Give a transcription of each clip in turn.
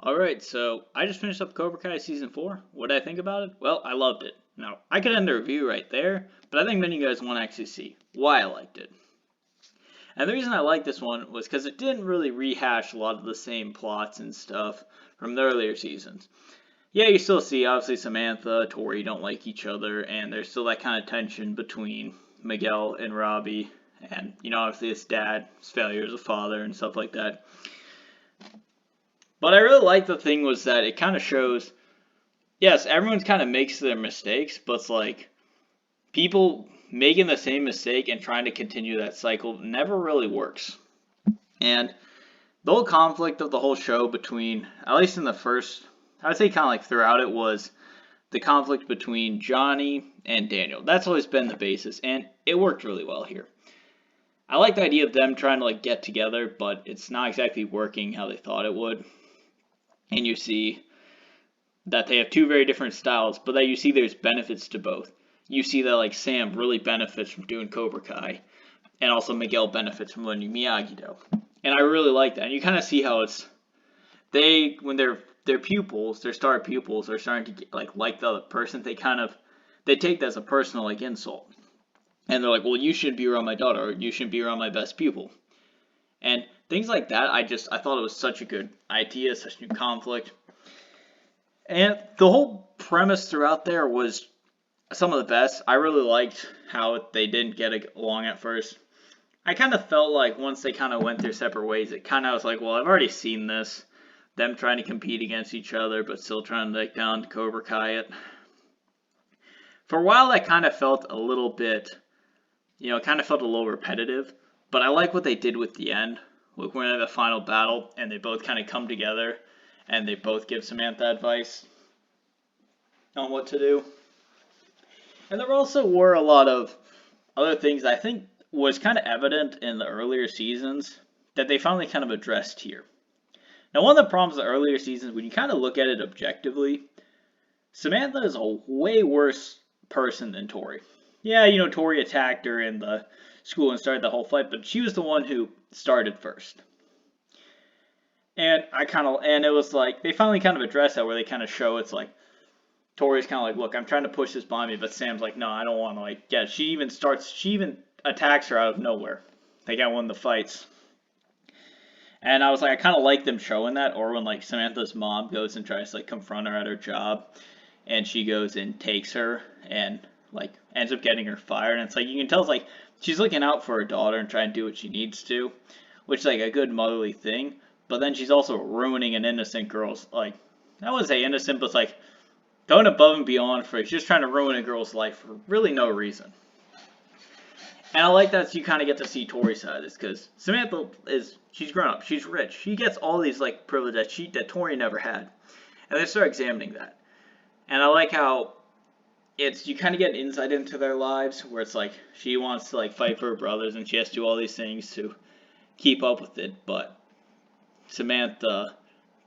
Alright, so I just finished up Cobra Kai Season 4. What did I think about it? Well, I loved it. Now, I could end the review right there, but I think many of you guys want to actually see why I liked it. And the reason I liked this one was because it didn't really rehash a lot of the same plots and stuff from the earlier seasons. Yeah, you still see, obviously, Samantha, Tori don't like each other, and there's still that kind of tension between Miguel and Robbie, and, obviously his dad, his failure as a father, and stuff like that. But I really like the thing was that it kind of shows, yes, everyone kind of makes their mistakes, but it's like people making the same mistake and trying to continue that cycle never really works. And the whole conflict of the whole show between, at least in the first, I would say kind of like throughout it, was the conflict between Johnny and Daniel. That's always been the basis, and it worked really well here. I like the idea of them trying to like get together, but it's not exactly working how they thought it would. And you see that they have two very different styles, but that you see there's benefits to both. You see that like Sam really benefits from doing Cobra Kai, and also Miguel benefits from learning Miyagi-Do. And I really like that. And you kind of see how it's when their pupils, their star pupils, are starting to get, like the other person. They take that as a personal like insult, and they're like, well, you shouldn't be around my daughter, or you shouldn't be around my best pupil, and things like that. I thought it was such a good idea, such a new conflict. And the whole premise throughout there was some of the best. I really liked how they didn't get along at first. I kind of felt like once they kind of went their separate ways, it kind of was like, well, I've already seen this. Them trying to compete against each other, but still trying to down to Cobra Kai it. For a while, that kind of felt a little bit, kind of felt a little repetitive. But I like what they did with the end. Like when they're in the final battle, and they both kind of come together, and they both give Samantha advice on what to do. And there also were a lot of other things I think was kind of evident in the earlier seasons that they finally kind of addressed here. Now, one of the problems of the earlier seasons, when you kind of look at it objectively, Samantha is a way worse person than Tori. Yeah, Tori attacked her in the school and started the whole fight, but she was the one who started first. And it was like, they finally kind of addressed that where they kind of show it's like, Tori's kind of like, look, I'm trying to push this by me, but Sam's like, no, I don't want to, yeah, she even attacks her out of nowhere. They got one of the fights. And I was like, I kind of like them showing that, or when, like, Samantha's mom goes and tries to, like, confront her at her job, and she goes and takes her, and, like, ends up getting her fired, and it's like, you can tell it's like, she's looking out for her daughter and trying to do what she needs to, which is, like, a good motherly thing, but then she's also ruining an innocent girl's, like, I wouldn't say innocent, but it's like, going above and beyond for she's just trying to ruin a girl's life for really no reason. And I like that you kind of get to see Tori's side of this, because Samantha she's grown up, she's rich, she gets all these like privileges that Tori never had, and they start examining that. And I like how you kind of get insight into their lives, where it's like she wants to like fight for her brothers, and she has to do all these things to keep up with it, but Samantha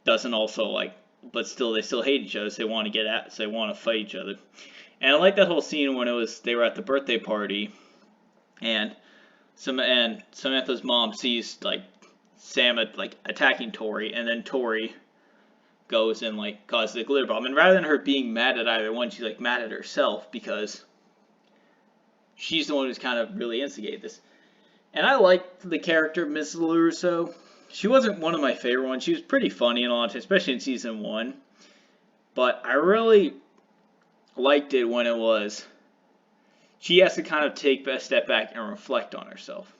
doesn't also like. But still, they still hate each other, so they want to so they want to fight each other. And I like that whole scene when they were at the birthday party, and Samantha's mom sees like Sam like attacking Tori, and then Tori goes and like causes a glitter bomb. And rather than her being mad at either one, she's like mad at herself because she's the one who's kind of really instigated this. And I like the character of Mrs. LaRusso. She wasn't one of my favorite ones. She was pretty funny and all that, especially in season 1. But I really liked it when it was she has to kind of take a step back and reflect on herself.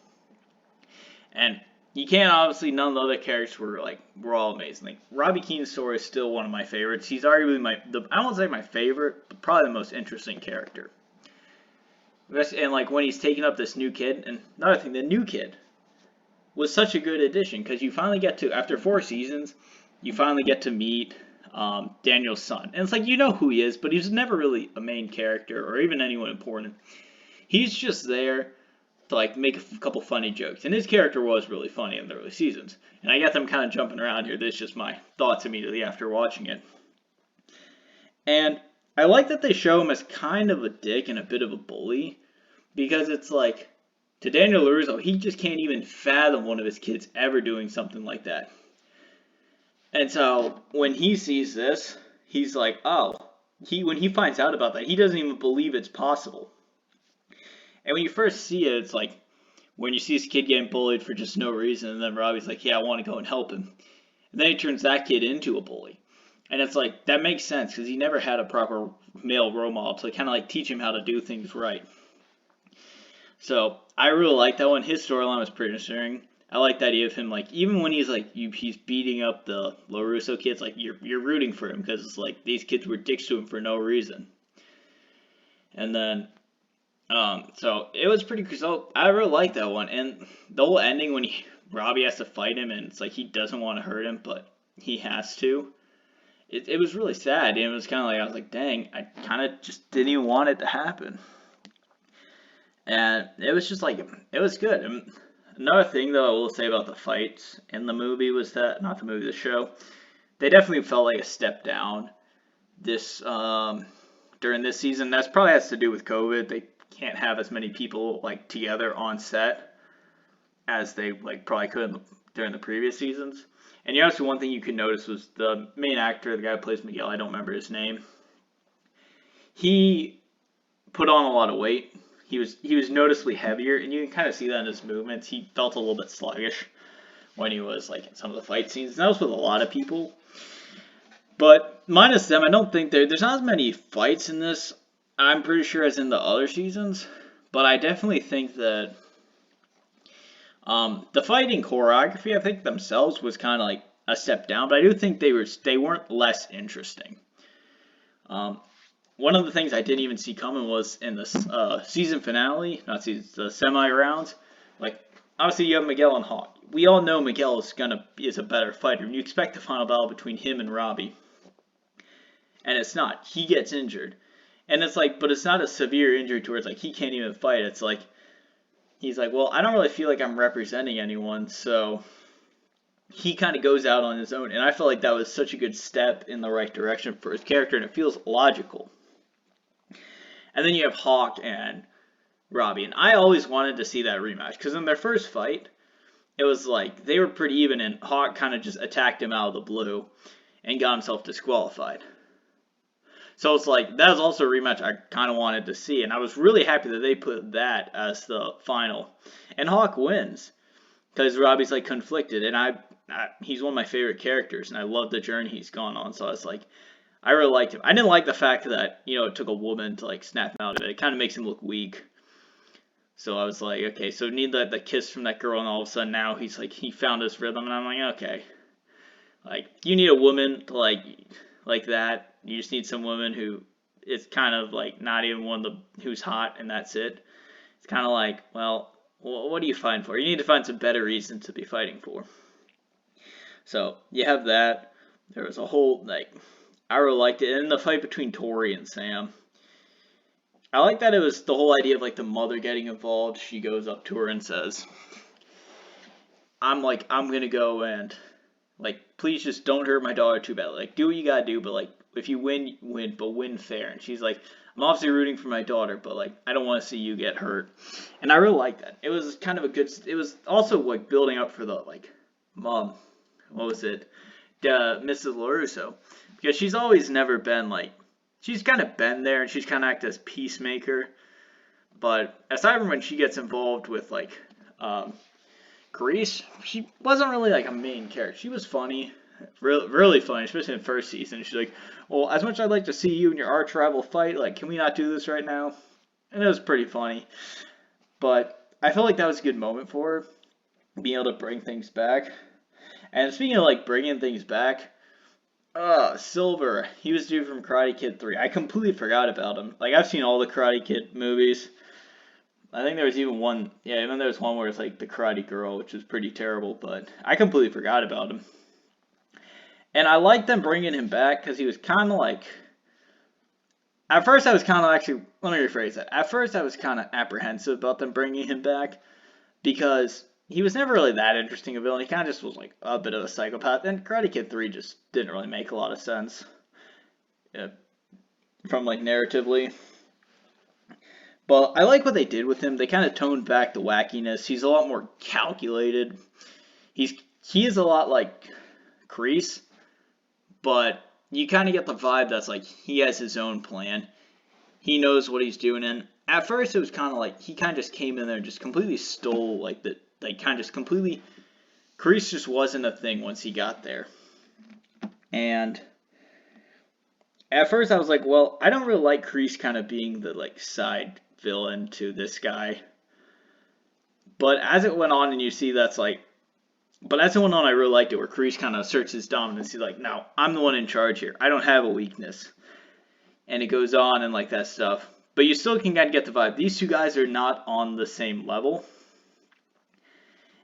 And you can't obviously, none of the other characters were all amazing. Like Robbie Keane's story is still one of my favorites. He's arguably I won't say my favorite, but probably the most interesting character. And like when he's taking up this new kid, and another thing, the new kid was such a good addition, because you finally get to, after 4 seasons, you finally get to meet Daniel's son. And it's like, you know who he is, but he's never really a main character or even anyone important. He's just there to like make a couple funny jokes. And his character was really funny in the early seasons. And I got them kind of jumping around here. This is just my thoughts immediately after watching it. And I like that they show him as kind of a dick and a bit of a bully, because it's like, to Daniel LaRusso, he just can't even fathom one of his kids ever doing something like that. And so when he sees this, he's like, oh, when he finds out about that, he doesn't even believe it's possible. And when you first see it, it's like when you see this kid getting bullied for just no reason, and then Robbie's like, yeah, I want to go and help him. And then he turns that kid into a bully. And it's like, that makes sense because he never had a proper male role model to kind of like teach him how to do things right. So I really like that one. His storyline was pretty interesting. I like the idea of him, like, even when he's like, he's beating up the LaRusso kids, like, you're rooting for him because it's like these kids were dicks to him for no reason. And then, so it was pretty cool. So I really like that one. And the whole ending when Robbie has to fight him and it's like he doesn't want to hurt him, but he has to. It was really sad. And it was kind of like, I was like, dang, I kind of just didn't even want it to happen. And it was just like, it was good. And another thing, though, I will say about the fights in the movie was that, not the movie, the show, they definitely felt like a step down this during this season. That's probably has to do with COVID. They can't have as many people like together on set as they like probably could during the previous seasons. And also one thing you could notice was the main actor, the guy who plays Miguel, I don't remember his name. He put on a lot of weight. He was noticeably heavier, and you can kind of see that in his movements. He felt a little bit sluggish when he was like in some of the fight scenes. And that was with a lot of people. But minus them, I don't think there's not as many fights in this. I'm pretty sure as in the other seasons. But I definitely think that the fighting choreography, I think themselves was kind of like a step down. But I do think they weren't less interesting. One of the things I didn't even see coming was in the season finale, not season, the semi rounds. Like obviously you have Miguel and Hawk. We all know Miguel is a better fighter, and you expect the final battle between him and Robbie, and it's not. He gets injured, and it's like, but it's not a severe injury to where it's like he can't even fight. It's like he's like, well, I don't really feel like I'm representing anyone, so he kind of goes out on his own, and I felt like that was such a good step in the right direction for his character, and it feels logical. And then you have Hawk and Robbie. And I always wanted to see that rematch. Because in their first fight, it was like they were pretty even. And Hawk kind of just attacked him out of the blue and got himself disqualified. So it's like, that was also a rematch I kind of wanted to see. And I was really happy that they put that as the final. And Hawk wins. Because Robbie's like conflicted. And he's one of my favorite characters. And I love the journey he's gone on. So I was like, I really liked him. I didn't like the fact that, it took a woman to like snap him out of it. It kind of makes him look weak. So I was like, okay, so need the kiss from that girl, and all of a sudden now he's like, he found his rhythm, and I'm like, okay. Like, you need a woman to like that. You just need some woman who is kind of like not even one of the, who's hot, and that's it. It's kind of like, well, what are you fighting for? You need to find some better reason to be fighting for. So you have that. There was a whole, like, I really liked it. And the fight between Tori and Sam. I like that it was the whole idea of like the mother getting involved. She goes up to her and says, I'm going to go and like, please just don't hurt my daughter too bad. Like, do what you got to do. But like, if you win, win, but win fair. And she's like, I'm obviously rooting for my daughter, but like, I don't want to see you get hurt. And I really like that. It was kind of it was also like building up for the like mom. What was it? Mrs. LaRusso. Because she's always never been like, she's kind of been there and she's kind of acted as peacemaker. But aside from when she gets involved with like Grease, she wasn't really like a main character. She was funny, really funny, especially in the first season. She's like, well, as much as I'd like to see you in your arch rival fight, like, can we not do this right now? And it was pretty funny. But I felt like that was a good moment for her, being able to bring things back. And speaking of like bringing things back, Silver, he was due from Karate Kid 3. I completely forgot about him. Like, I've seen all the Karate Kid movies. I think there was even one, yeah, even there was one where it's like the Karate Girl, which was pretty terrible, but I completely forgot about him. And I like them bringing him back because he was kind of like, at first I was kind of actually, let me rephrase that. At first I was kind of apprehensive about them bringing him back because he was never really that interesting a villain. He kind of just was like a bit of a psychopath. And Karate Kid 3 just didn't really make a lot of sense from like narratively. But I like what they did with him. They kind of toned back the wackiness. He's a lot more calculated. He is a lot like Kreese. but you kind of get the vibe that's like he has his own plan. He knows what he's doing, and at first it was kind of like he kind of just came in there and just completely stole kind of just completely. Kreese just wasn't a thing once he got there, and at first I was like, well, I don't really like Kreese kind of being the like side villain to this guy, but as it went on and you see that's like. But as it went on, I really liked it, where Kreese kind of asserts his dominance. He's like, no, I'm the one in charge here. I don't have a weakness. And it goes on and like that stuff. But you still can kind of get the vibe. These two guys are not on the same level.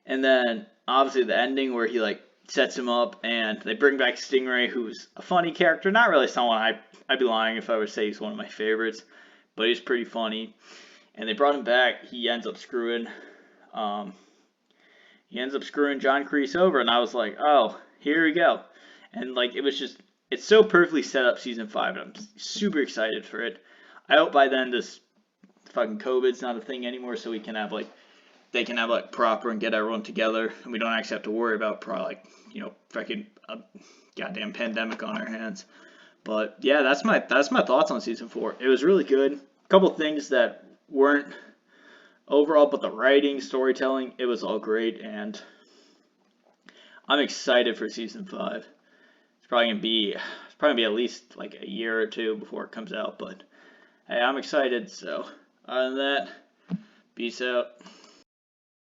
And then, obviously, the ending where he like sets him up and they bring back Stingray, who's a funny character. Not really someone I'd be lying if I would say he's one of my favorites. But he's pretty funny. And they brought him back. He ends up screwing... John Kreese over, and I was like, oh, here we go. And like it was just, it's so perfectly set up season 5, and I'm super excited for it. I hope by then this fucking COVID's not a thing anymore, so we can have like, they can have like proper and get everyone together, and we don't actually have to worry about fucking a goddamn pandemic on our hands. But yeah, that's my thoughts on season 4. It was really good. A couple things that weren't overall, but the writing, storytelling, it was all great, and I'm excited for season 5. It's probably gonna be at least like a year or two before it comes out, but hey, I'm excited. So other than that, peace out.